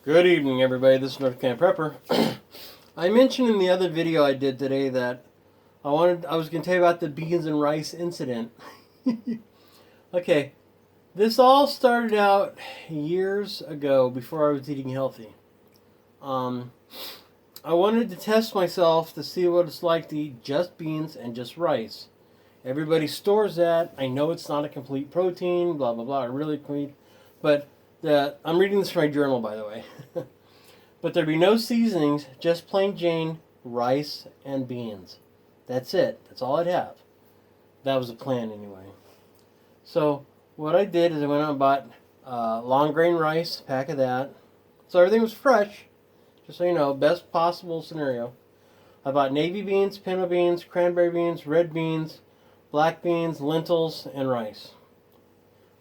Good evening, everybody. This is North Camp Prepper. I mentioned in the other video I did today that I was going to tell you about the beans and rice incident. Okay, this all started out years ago before I was eating healthy. I wanted to test myself to see what it's like to eat just beans and just rice. Everybody stores that. I know it's not a complete protein, blah, blah, blah, really complete, but I'm reading this from my journal, by the way. But there'd be no seasonings, just plain Jane rice and beans. That's it. That's all I'd have. That was the plan anyway. So what I did is I went out and bought long grain rice, a pack of that. So everything was fresh, just so you know, best possible scenario. I bought navy beans, pinto beans, cranberry beans, red beans, black beans, lentils, and rice.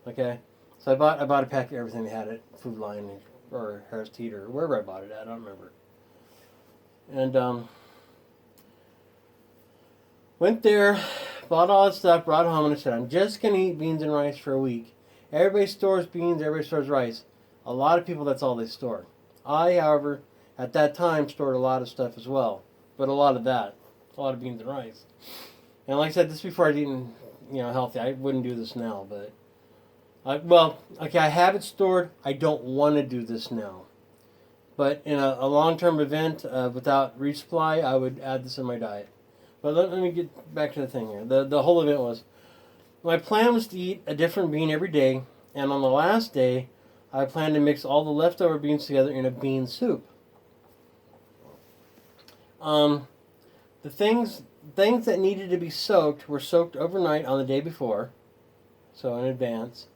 Okay? So I bought a pack of everything they had at Food Lion or Harris Teeter or wherever I bought it at. I don't remember. And went there, bought all that stuff, brought it home, and I said, I'm just going to eat beans and rice for a week. Everybody stores beans, everybody stores rice. A lot of people, that's all they store. I, however, at that time, stored a lot of stuff as well. But a lot of beans and rice. And like I said, this before I'd eaten, healthy. I wouldn't do this now, but I have it stored. I don't want to do this now. But in a long-term event without resupply, I would add this in my diet. But let me get back to the thing here. The whole event was, my plan was to eat a different bean every day, and on the last day, I planned to mix all the leftover beans together in a bean soup. The things that needed to be soaked were soaked overnight on the day before, so in advance.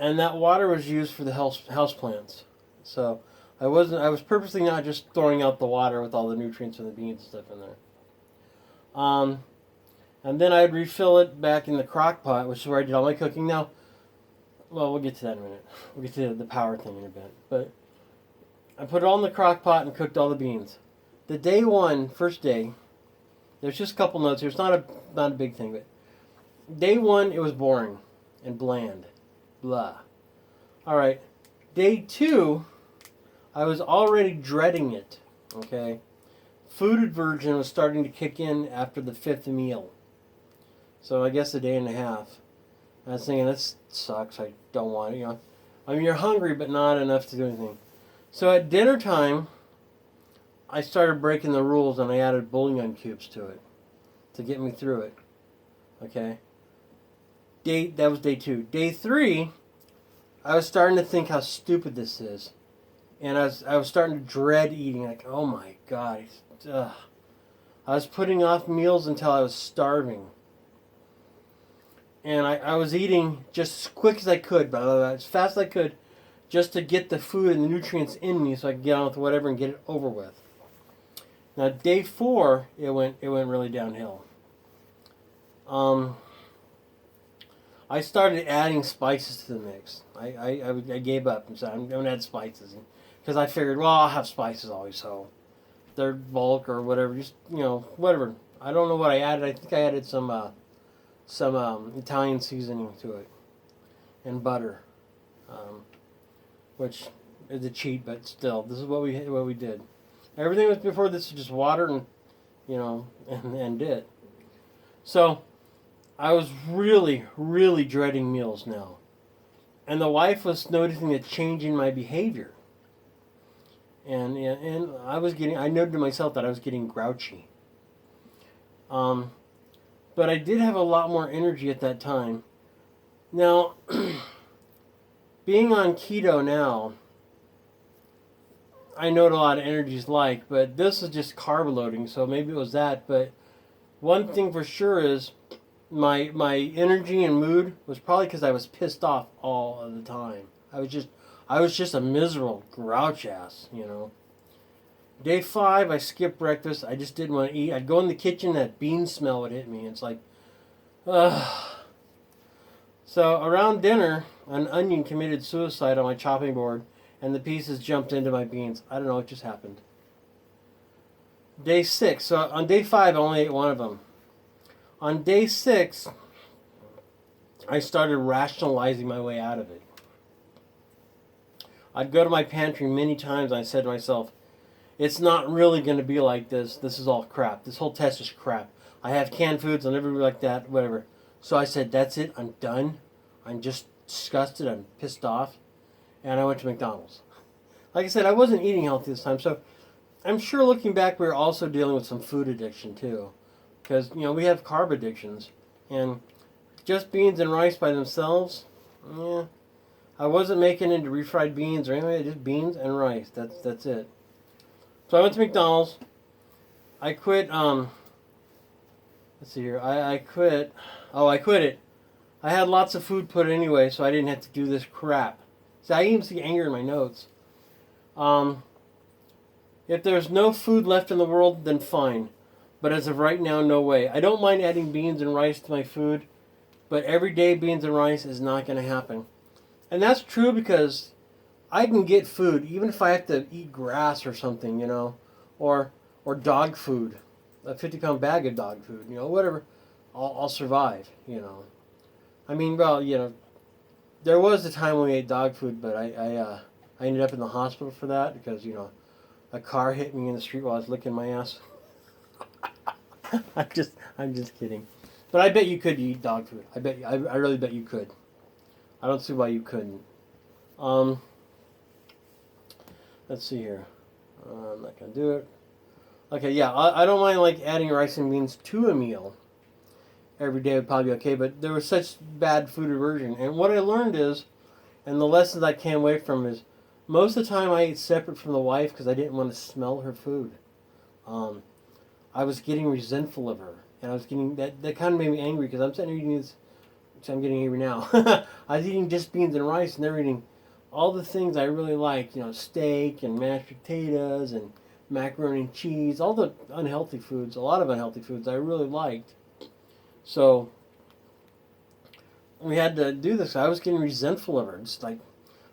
And that water was used for the house plants. So I was purposely not just throwing out the water with all the nutrients and the beans and stuff in there. And then I'd refill it back in the crock pot, which is where I did all my cooking. Now, we'll get to that in a minute. We'll get to the power thing in a bit. But I put it all in the crock pot and cooked all the beans. The first day, there's just a couple notes here. It's not a big thing, but day one, it was boring and bland. Blah. Alright. Day two, I was already dreading it. Okay? Food aversion was starting to kick in after the fifth meal. So I guess a day and a half. I was thinking, this sucks. I don't want it. You're hungry, but not enough to do anything. So at dinner time, I started breaking the rules and I added bouillon cubes to it to get me through it. Okay? That was day two. Day three, I was starting to think how stupid this is. And I was starting to dread eating. Like, oh my God. Ugh. I was putting off meals until I was starving. And I was eating just as quick as I could, as fast as I could, just to get the food and the nutrients in me so I could get on with whatever and get it over with. Now, day four, it went really downhill. I started adding spices to the mix. I gave up and said, I'm going to add spices. Because I figured, I'll have spices always, so they're bulk or whatever. Just, whatever. I don't know what I added. I think I added some Italian seasoning to it. And butter. Which is a cheat, but still, this is what we did. Everything was before this was just water and, and it. So I was really, really dreading meals now. And the wife was noticing a change in my behavior. And I noted to myself that I was getting grouchy. But I did have a lot more energy at that time. Now, being on keto now, I know what a lot of energy is like, but this is just carb loading, so maybe it was that. But one thing for sure is my energy and mood was probably because I was pissed off all of the time. I was just a miserable grouch ass, Day 5, I skipped breakfast. I just didn't want to eat. I'd go in the kitchen, that bean smell would hit me. It's like, ugh. So around dinner, an onion committed suicide on my chopping board, and the pieces jumped into my beans. I don't know what just happened. Day 6. So on day 5, I only ate one of them. On day 6, I started rationalizing my way out of it. I'd go to my pantry many times and I said to myself, it's not really going to be like this. This is all crap. This whole test is crap. I have canned foods. I'll never be like that, whatever. So I said, that's it. I'm done. I'm just disgusted. I'm pissed off. And I went to McDonald's. Like I said, I wasn't eating healthy this time. So I'm sure looking back, we were also dealing with some food addiction too. Because, we have carb addictions. And just beans and rice by themselves, I wasn't making into refried beans or anything. Just beans and rice. That's it. So I went to McDonald's. I quit, let's see here. I quit. Oh, I quit it. I had lots of food put anyway, so I didn't have to do this crap. See, I even see anger in my notes. If there's no food left in the world, then fine. But as of right now, no way. I don't mind adding beans and rice to my food, but everyday beans and rice is not going to happen. And that's true because I can get food, even if I have to eat grass or something, or dog food, a 50-pound bag of dog food, whatever. I'll survive, I mean, well, there was a time when we ate dog food, but I ended up in the hospital for that because, a car hit me in the street while I was licking my ass. I'm just kidding. But I bet you could eat dog food. I really bet you could. I don't see why you couldn't. Let's see here. I'm not gonna do it. Okay, yeah, I don't mind like adding rice and beans to a meal. Every day would probably be okay, but there was such bad food aversion. And what I learned is, and the lessons I came away from is, most of the time I ate separate from the wife because I didn't want to smell her food. I was getting resentful of her, and I was getting that kind of made me angry because I'm sitting here eating this, which I'm getting angry now. I was eating just beans and rice, and they're eating all the things I really like, steak and mashed potatoes and macaroni and cheese, all the unhealthy foods, a lot of unhealthy foods I really liked. So we had to do this. I was getting resentful of her, just like,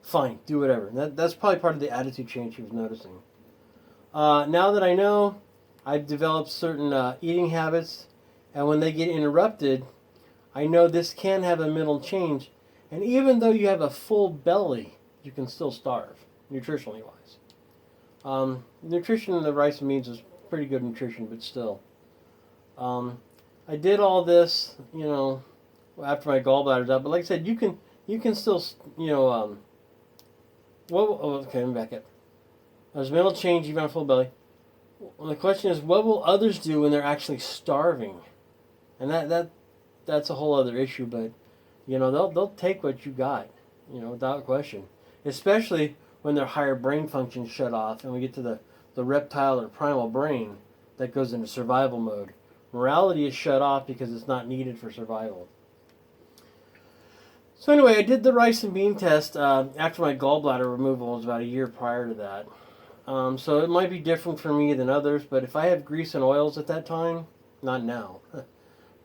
fine, do whatever. That's probably part of the attitude change she was noticing. Now that I know, I've developed certain eating habits, and when they get interrupted, I know this can have a mental change. And even though you have a full belly, you can still starve, nutritionally wise. Nutrition in the rice and beans is pretty good nutrition, but still. I did all this, after my gallbladder's out. But like I said, you can still, okay, let me back up. There's mental change even on a full belly. Well, the question is, what will others do when they're actually starving? And that's a whole other issue. But they'll take what you got, without question. Especially when their higher brain functions shut off, and we get to the reptile or primal brain that goes into survival mode. Morality is shut off because it's not needed for survival. So anyway, I did the rice and bean test after my gallbladder removal. It was about a year prior to that. So it might be different for me than others, but if I have grease and oils at that time, not now,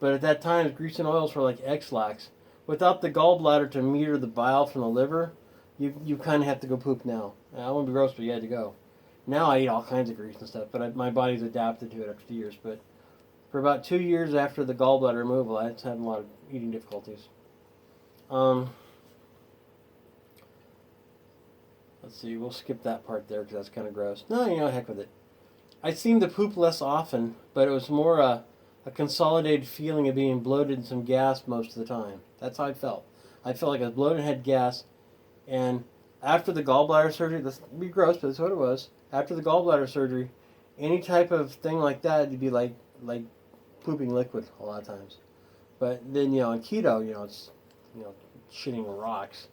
but at that time, grease and oils were like X-Lax. Without the gallbladder to meter the bile from the liver, you kind of have to go poop now. I won't be gross, but you had to go. Now I eat all kinds of grease and stuff, but my body's adapted to it after 2 years. But for about 2 years after the gallbladder removal, I was having a lot of eating difficulties. Let's see, we'll skip that part there because that's kind of gross. No, heck with it. I seemed to poop less often, but it was more a consolidated feeling of being bloated and some gas most of the time. That's how I felt. I felt like I was bloated and had gas. And after the gallbladder surgery, this would be gross, but that's what it was. After the gallbladder surgery, any type of thing like that, it'd be like pooping liquid a lot of times. But then, on keto, it's, shitting rocks.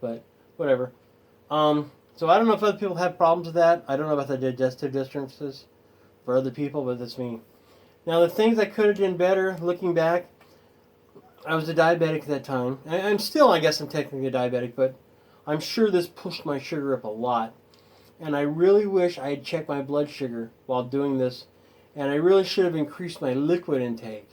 But whatever. So I don't know if other people have problems with that. I don't know about the digestive disturbances for other people, but that's me. Now, the things I could have done better, looking back, I was a diabetic at that time. I'm still, I guess I'm technically a diabetic, but I'm sure this pushed my sugar up a lot. And I really wish I had checked my blood sugar while doing this. And I really should have increased my liquid intake.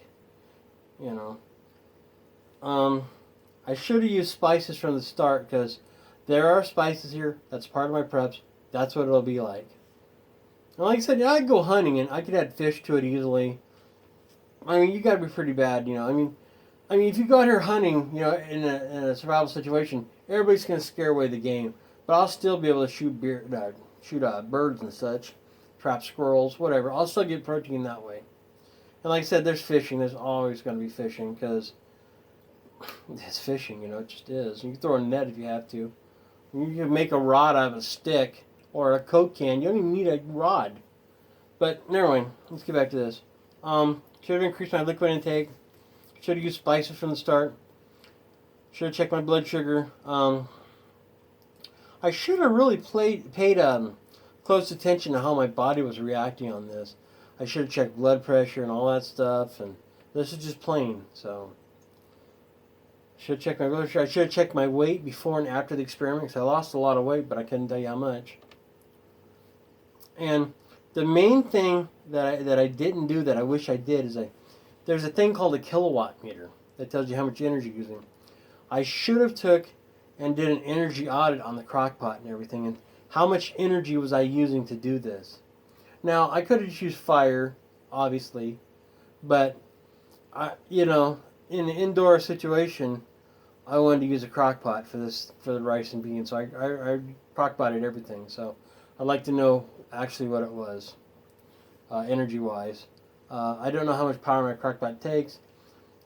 I should have used spices from the start because there are spices here. That's part of my preps. That's what it'll be like. And like I said, I could go hunting and I could add fish to it easily. I mean, you got to be pretty bad, I mean, if you go out here hunting, in a survival situation, everybody's going to scare away the game. but I'll still be able to shoot birds and such, trap squirrels, whatever. I'll still get protein that way. And like I said, there's fishing. There's always going to be fishing because it's fishing, it just is. You can throw a net if you have to. You can make a rod out of a stick or a Coke can. You don't even need a rod. But never mind. Let's get back to this. Should have increased my liquid intake. Should have used spices from the start. Should have checked my blood sugar. I should have really paid close attention to how my body was reacting on this. I should have checked blood pressure and all that stuff. And this is just plain. So, should have checked my blood pressure. I should have checked my weight before and after the experiment because I lost a lot of weight, but I couldn't tell you how much. And the main thing that I didn't do that I wish I did is there's a thing called a kilowatt meter that tells you how much energy you're using. I should have took and did an energy audit on the crock pot and everything, and how much energy was I using to do this. Now, I could have just used fire, obviously, but in an indoor situation, I wanted to use a crock pot for the rice and beans, so I crock potted everything. So I'd like to know actually what it was, energy-wise. I don't know how much power my crock pot takes.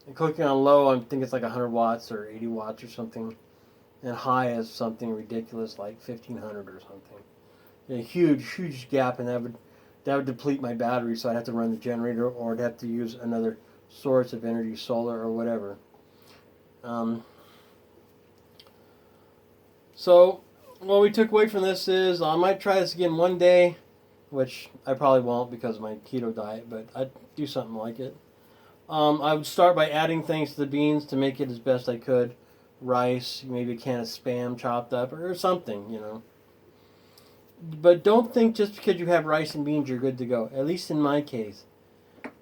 And cooking on low, I think it's like 100 watts or 80 watts or something. And high is something ridiculous like 1500 or something. A huge gap, and that would deplete my battery, so I'd have to run the generator, or I'd have to use another source of energy, solar or whatever. So what we took away from this is I might try this again one day, which I probably won't because of my keto diet, but I'd do something like it. I would start by adding things to the beans to make it as best I could. Rice, maybe a can of Spam chopped up or something, But don't think just because you have rice and beans you're good to go. At least in my case.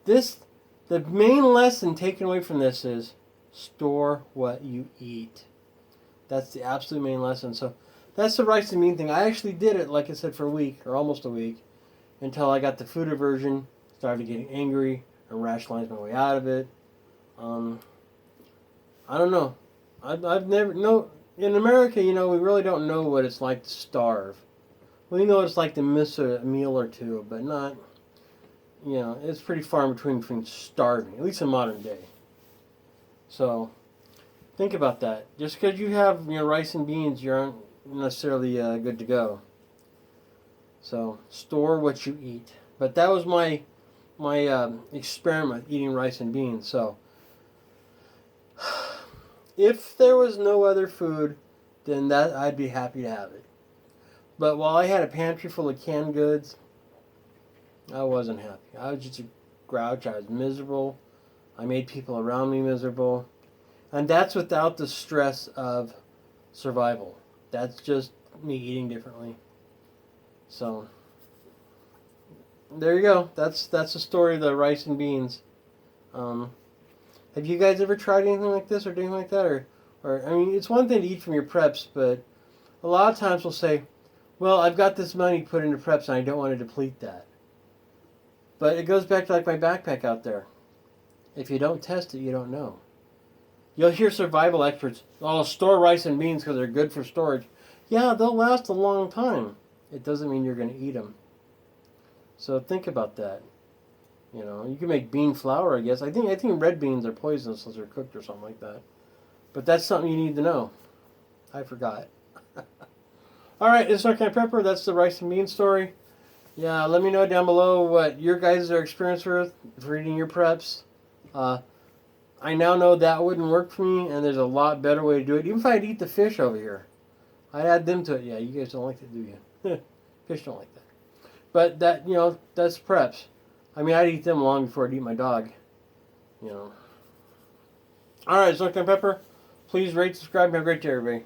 The main lesson taken away from this is store what you eat. That's the absolute main lesson. So that's the rice and bean thing. I actually did it, like I said, for a week or almost a week until I got the food aversion, started getting angry, and rationalized my way out of it. I don't know. I've never in America, we really don't know what it's like to starve. We know what it's like to miss a meal or two, but not, it's pretty far in between starving, at least in modern day. So, think about that. Just because you have rice and beans, you aren't necessarily good to go. So, store what you eat. But that was my experiment eating rice and beans. So, if there was no other food, then I'd be happy to have it. But while I had a pantry full of canned goods, I wasn't happy. I was just a grouch. I was miserable. I made people around me miserable. And that's without the stress of survival. That's just me eating differently. So, there you go. That's the story of the rice and beans. Have you guys ever tried anything like this or anything like that? Or I mean, it's one thing to eat from your preps, but a lot of times we'll say, well, I've got this money put into preps and I don't want to deplete that. But it goes back to like my backpack out there. If you don't test it, you don't know. You'll hear survival experts, store rice and beans because they're good for storage. Yeah, they'll last a long time. It doesn't mean you're going to eat them. So think about that. You can make bean flour, I guess. I think red beans are poisonous unless they're cooked or something like that. But that's something you need to know. I forgot. All right, this is Untitled Prepper. That's the rice and bean story. Yeah, let me know down below what your guys' experience with for eating your preps. I now know that wouldn't work for me, and there's a lot better way to do it. Even if I'd eat the fish over here, I'd add them to it. Yeah, you guys don't like that, do you? Fish don't like that. But that's preps. I mean, I'd eat them long before I'd eat my dog. All right, it's Untitled Pepper. Please rate, subscribe, and have a great day, everybody.